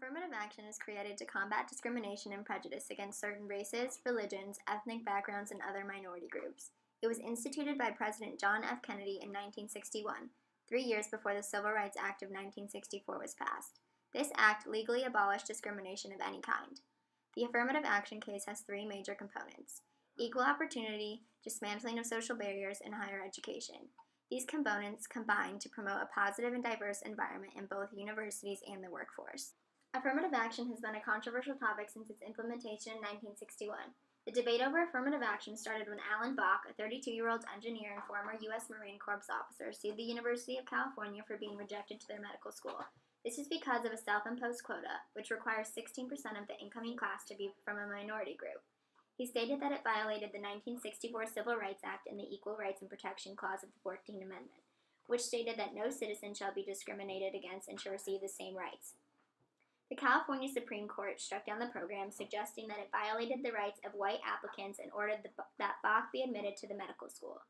Affirmative action is created to combat discrimination and prejudice against certain races, religions, ethnic backgrounds, and other minority groups. It was instituted by President John F. Kennedy in 1961, 3 years before the Civil Rights Act of 1964 was passed. This act legally abolished discrimination of any kind. The affirmative action case has three major components: equal opportunity, dismantling of social barriers, and higher education. These components combine to promote a positive and diverse environment in both universities and the workforce. Affirmative action has been a controversial topic since its implementation in 1961. The debate over affirmative action started when Alan Bach, a 32-year-old engineer and former U.S. Marine Corps officer, sued the University of California for being rejected to their medical school. This is because of a self-imposed quota, which requires 16% of the incoming class to be from a minority group. He stated that it violated the 1964 Civil Rights Act and the Equal Rights and Protection Clause of the 14th Amendment, which stated that no citizen shall be discriminated against and shall receive the same rights. The California Supreme Court struck down the program, suggesting that it violated the rights of white applicants and ordered that Bach be admitted to the medical school.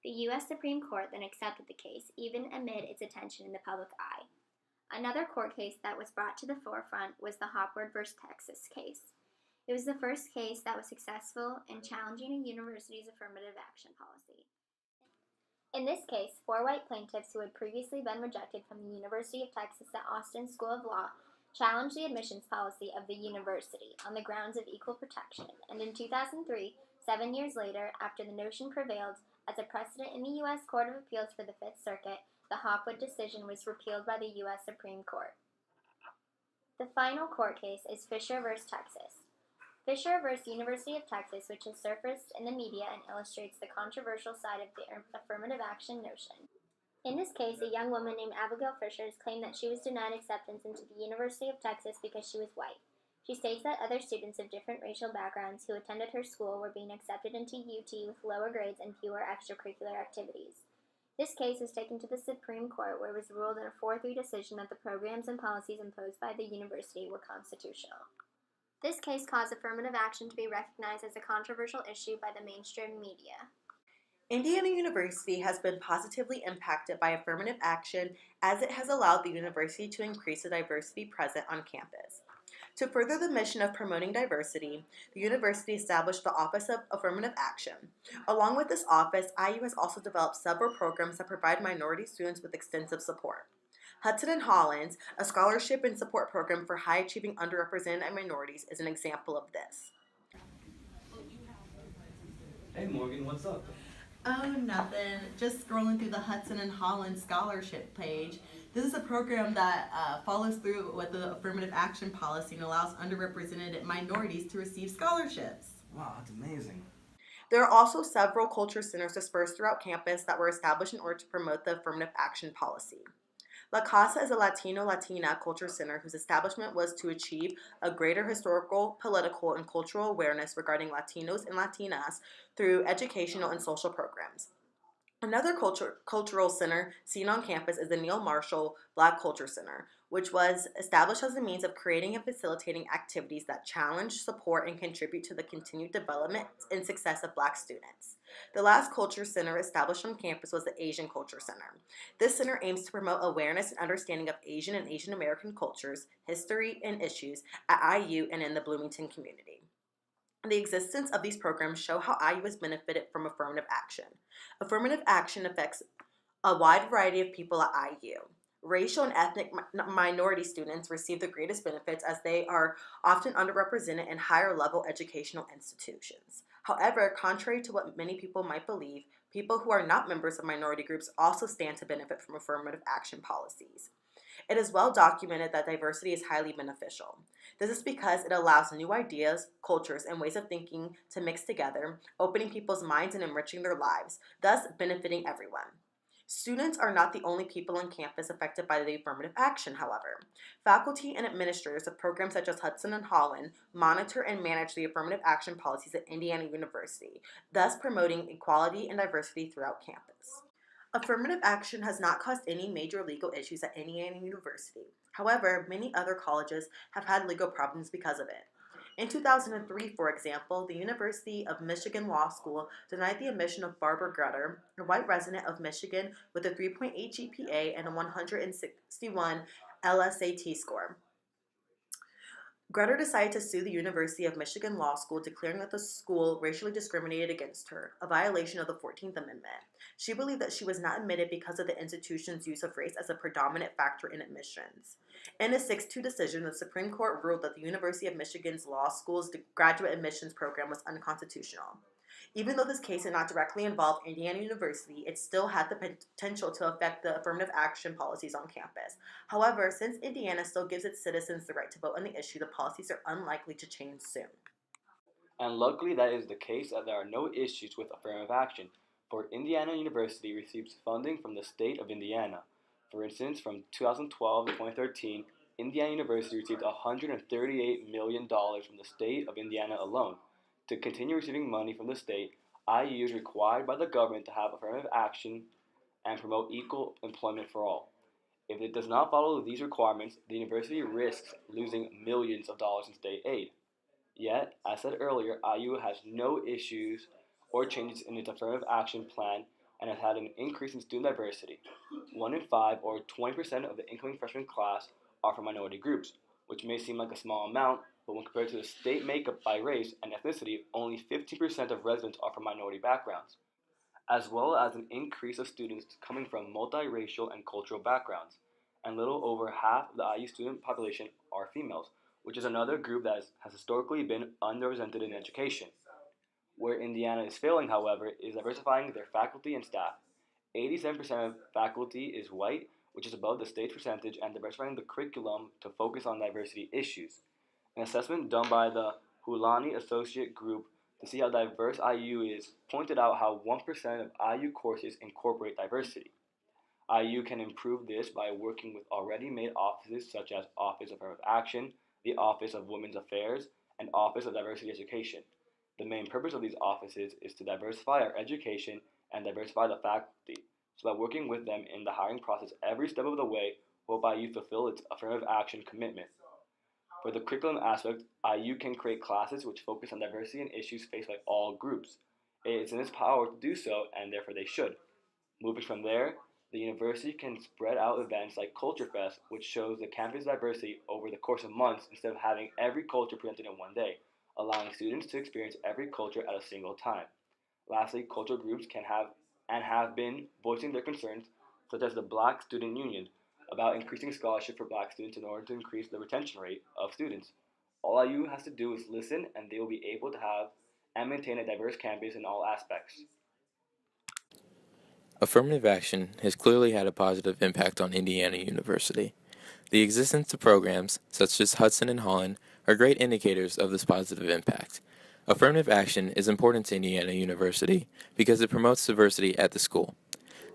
The U.S. Supreme Court then accepted the case, even amid its attention in the public eye. Another court case that was brought to the forefront was the Hopwood v. Texas case. It was the first case that was successful in challenging a university's affirmative action policy. In this case, 4 white plaintiffs who had previously been rejected from the University of Texas at Austin School of Law challenged the admissions policy of the university on the grounds of equal protection, and in 2003, 7 years later, after the notion prevailed as a precedent in the U.S. Court of Appeals for the Fifth Circuit, the Hopwood decision was repealed by the U.S. Supreme Court. The final court case is Fisher v. Texas. Fisher v. University of Texas, which has surfaced in the media and illustrates the controversial side of the affirmative action notion. In this case, a young woman named Abigail Fisher claimed that she was denied acceptance into the University of Texas because she was white. She states that other students of different racial backgrounds who attended her school were being accepted into UT with lower grades and fewer extracurricular activities. This case was taken to the Supreme Court, where it was ruled in a 4-3 decision that the programs and policies imposed by the university were constitutional. This case caused affirmative action to be recognized as a controversial issue by the mainstream media. Indiana University has been positively impacted by affirmative action as it has allowed the university to increase the diversity present on campus. To further the mission of promoting diversity, the university established the Office of Affirmative Action. Along with this office, IU has also developed several programs that provide minority students with extensive support. Hudson and Hollins, a scholarship and support program for high-achieving underrepresented minorities, is an example of this. Hey Morgan, what's up? Oh, nothing. Just scrolling through the Hudson and Hollins scholarship page. This is a program that follows through with the affirmative action policy and allows underrepresented minorities to receive scholarships. Wow, that's amazing. There are also several culture centers dispersed throughout campus that were established in order to promote the affirmative action policy. La Casa is a Latino-Latina culture center whose establishment was to achieve a greater historical, political, and cultural awareness regarding Latinos and Latinas through educational and social programs. Another cultural center seen on campus is the Neil Marshall Black Culture Center, which was established as a means of creating and facilitating activities that challenge, support, and contribute to the continued development and success of Black students. The last culture center established on campus was the Asian Culture Center. This center aims to promote awareness and understanding of Asian and Asian American cultures, history, and issues at IU and in the Bloomington community. The existence of these programs show how IU has benefited from affirmative action. Affirmative action affects a wide variety of people at IU. Racial and ethnic minority students receive the greatest benefits as they are often underrepresented in higher level educational institutions. However, contrary to what many people might believe, people who are not members of minority groups also stand to benefit from affirmative action policies. It is well documented that diversity is highly beneficial. This is because it allows new ideas, cultures, and ways of thinking to mix together, opening people's minds and enriching their lives, thus benefiting everyone. Students are not the only people on campus affected by the affirmative action, however. Faculty and administrators of programs such as Hudson and Holland monitor and manage the affirmative action policies at Indiana University, thus promoting equality and diversity throughout campus. Affirmative action has not caused any major legal issues at Indiana University. However, many other colleges have had legal problems because of it. In 2003, for example, the University of Michigan Law School denied the admission of Barbara Grutter, a white resident of Michigan with a 3.8 GPA and a 161 LSAT score. Grutter decided to sue the University of Michigan Law School, declaring that the school racially discriminated against her, a violation of the 14th Amendment. She believed that she was not admitted because of the institution's use of race as a predominant factor in admissions. In a 6-2 decision, the Supreme Court ruled that the University of Michigan's Law School's graduate admissions program was unconstitutional. Even though this case did not directly involve Indiana University, it still had the potential to affect the affirmative action policies on campus. However, since Indiana still gives its citizens the right to vote on the issue, the policies are unlikely to change soon. And luckily that is the case, that there are no issues with affirmative action, for Indiana University receives funding from the state of Indiana. For instance, from 2012 to 2013, Indiana University received $138 million from the state of Indiana alone. To continue receiving money from the state, IU is required by the government to have affirmative action and promote equal employment for all. If it does not follow these requirements, the university risks losing millions of dollars in state aid. Yet, as said earlier, IU has no issues or changes in its affirmative action plan and has had an increase in student diversity. 1 in 5, or 20% of the incoming freshman class, are from minority groups, which may seem like a small amount, but when compared to the state makeup by race and ethnicity, only 15% of residents are from minority backgrounds, as well as an increase of students coming from multiracial and cultural backgrounds, and little over half of the IU student population are females, which is another group that has historically been underrepresented in education. Where Indiana is failing, however, is diversifying their faculty and staff. 87% of faculty is white, which is above the state's percentage, and diversifying the curriculum to focus on diversity issues. An assessment done by the Hulani Associate Group to see how diverse IU is pointed out how 1% of IU courses incorporate diversity. IU can improve this by working with already made offices such as Office of Affirmative Action, the Office of Women's Affairs, and Office of Diversity Education. The main purpose of these offices is to diversify our education and diversify the faculty, so by working with them in the hiring process every step of the way, will help IU fulfill its affirmative action commitment. For the curriculum aspect, IU can create classes which focus on diversity and issues faced by all groups. It is in its power to do so, and therefore they should. Moving from there, the university can spread out events like Culture Fest, which shows the campus diversity over the course of months instead of having every culture presented in one day, allowing students to experience every culture at a single time. Lastly, cultural groups can have been voicing their concerns, such as the Black Student Union, about increasing scholarship for Black students in order to increase the retention rate of students. All IU has to do is listen, and they will be able to have and maintain a diverse campus in all aspects. Affirmative action has clearly had a positive impact on Indiana University. The existence of programs, such as Hudson and Holland, are great indicators of this positive impact. Affirmative action is important to Indiana University because it promotes diversity at the school.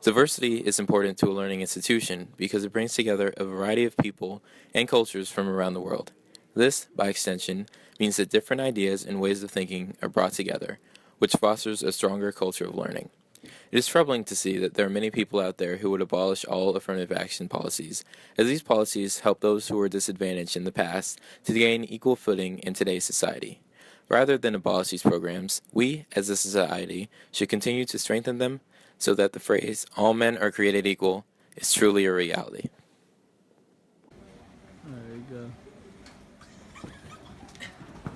Diversity is important to a learning institution because it brings together a variety of people and cultures from around the world. This, by extension, means that different ideas and ways of thinking are brought together, which fosters a stronger culture of learning. It is troubling to see that there are many people out there who would abolish all affirmative action policies, as these policies help those who were disadvantaged in the past to gain equal footing in today's society. Rather than abolish these programs, we, as a society, should continue to strengthen them so that the phrase, "all men are created equal," is truly a reality.